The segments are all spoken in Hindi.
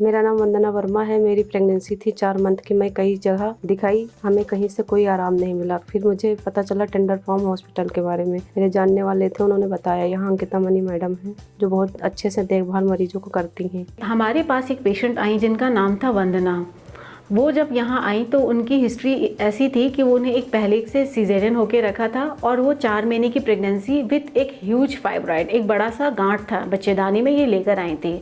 मेरा नाम वंदना वर्मा है। मेरी प्रेगनेंसी थी 4 मंथ की। मैं कई जगह दिखाई, हमें कहीं से कोई आराम नहीं मिला। फिर मुझे पता चला टेंडर फॉर्म हॉस्पिटल के बारे में। मेरे जानने वाले थे, उन्होंने बताया यहाँ अंकिता मनी मैडम हैं जो बहुत अच्छे से देखभाल मरीजों को करती हैं। हमारे पास एक पेशेंट आई जिनका नाम था वंदना। वो जब यहाँ आई तो उनकी हिस्ट्री ऐसी थी कि वो उन्हें एक पहले से सिजेरियन होके रखा था और वो 4 महीने की प्रेगनेंसी विथ एक ह्यूज फाइब्रॉइड, एक बड़ा सा गांठ था बच्चेदानी में, ये लेकर आई थी।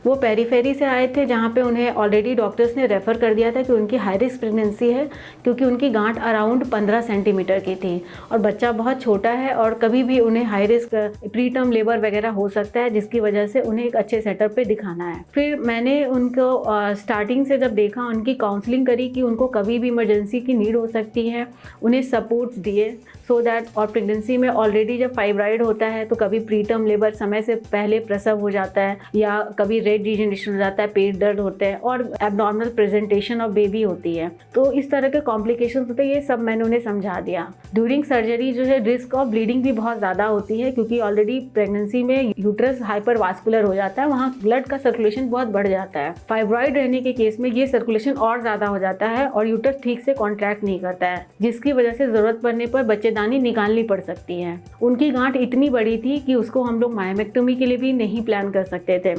वो पेरीफेरी से आए थे जहाँ पे उन्हें ऑलरेडी डॉक्टर्स ने रेफ़र कर दिया था कि उनकी हाई रिस्क प्रेगनेंसी है, क्योंकि उनकी गांठ अराउंड 15 सेंटीमीटर की थी और बच्चा बहुत छोटा है और कभी भी उन्हें high risk pre term labour वगैरह हो सकता है, जिसकी वजह से उन्हें एक अच्छे सेटअप पे दिखाना है। फिर मैंने उनको स्टार्टिंग से जब देखा, उनकी काउंसलिंग करी कि उनको कभी भी इमरजेंसी की नीड हो सकती है, उन्हें सपोर्ट्स दिए सो दैट, और प्रेगनेंसी में ऑलरेडी जब फाइब्राइड होता है तो कभी प्री टर्म लेबर समय से पहले प्रसव हो जाता है या कभी रेड डिजेनरेशन हो जाता है, पेट दर्द होते हैं और एबनॉर्मल प्रेजेंटेशन ऑफ बेबी होती है, तो इस तरह के कॉम्प्लिकेशंस होते हैं। ये सब मैंने उन्हें समझा दिया। ड्यूरिंग सर्जरी जो है रिस्क ऑफ ब्लीडिंग भी बहुत ज़्यादा होती है, क्योंकि ऑलरेडी प्रेगनेंसी में यूट्रस हाइपर वास्कुलर हो जाता है, वहाँ ब्लड का सर्कुलेशन बहुत बढ़ जाता है। फाइब्रॉइड रहने के केस में ये सर्कुलेशन और ज़्यादा हो जाता है और यूट्रस ठीक से कॉन्ट्रैक्ट नहीं करता है, जिसकी वजह से ज़रूरत पड़ने पर बच्चेदानी निकालनी पड़ सकती है। उनकी गांठ इतनी बड़ी थी कि उसको हम लोग मायोमेक्टोमी के लिए भी नहीं प्लान कर सकते थे।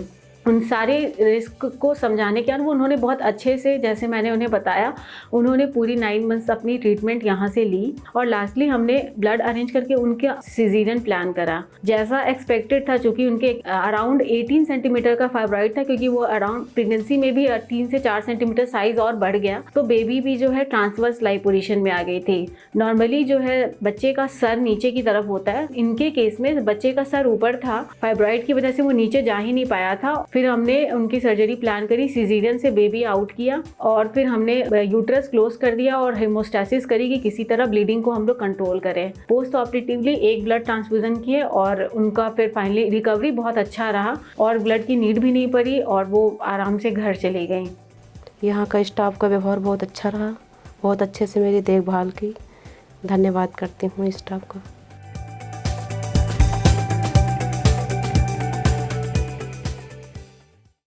उन सारे रिस्क को समझाने के बाद वो उन्होंने बहुत अच्छे से, जैसे मैंने उन्हें बताया, उन्होंने पूरी 9 मंथ्स अपनी ट्रीटमेंट यहाँ से ली और लास्टली हमने ब्लड अरेंज करके उनका सिजेरियन प्लान करा जैसा एक्सपेक्टेड था। चूँकि उनके अराउंड 18 सेंटीमीटर का फाइब्रॉइड था, क्योंकि वो अराउंड प्रेगनेंसी में भी 3 से 4 सेंटीमीटर साइज और बढ़ गया, तो बेबी भी जो है ट्रांसवर्स लाई पोजिशन में आ गई थी। नॉर्मली जो है बच्चे का सर नीचे की तरफ होता है, इनके केस में बच्चे का सर ऊपर था, फाइब्रॉइड की वजह से वो नीचे जा ही नहीं पाया था। फिर हमने उनकी सर्जरी प्लान करी, सिजेरियन से बेबी आउट किया और फिर हमने यूट्रस क्लोज कर दिया और हेमोस्टेसिस करी कि किसी तरह ब्लीडिंग को हम लोग कंट्रोल करें। पोस्ट ऑपरेटिवली एक ब्लड ट्रांसफ्यूजन किए और उनका फिर फाइनली रिकवरी बहुत अच्छा रहा और ब्लड की नीड भी नहीं पड़ी और वो आराम से घर चली गई। यहाँ का स्टाफ का व्यवहार बहुत अच्छा रहा, बहुत अच्छे से मेरी देखभाल की। धन्यवाद करती हूँ स्टाफ का।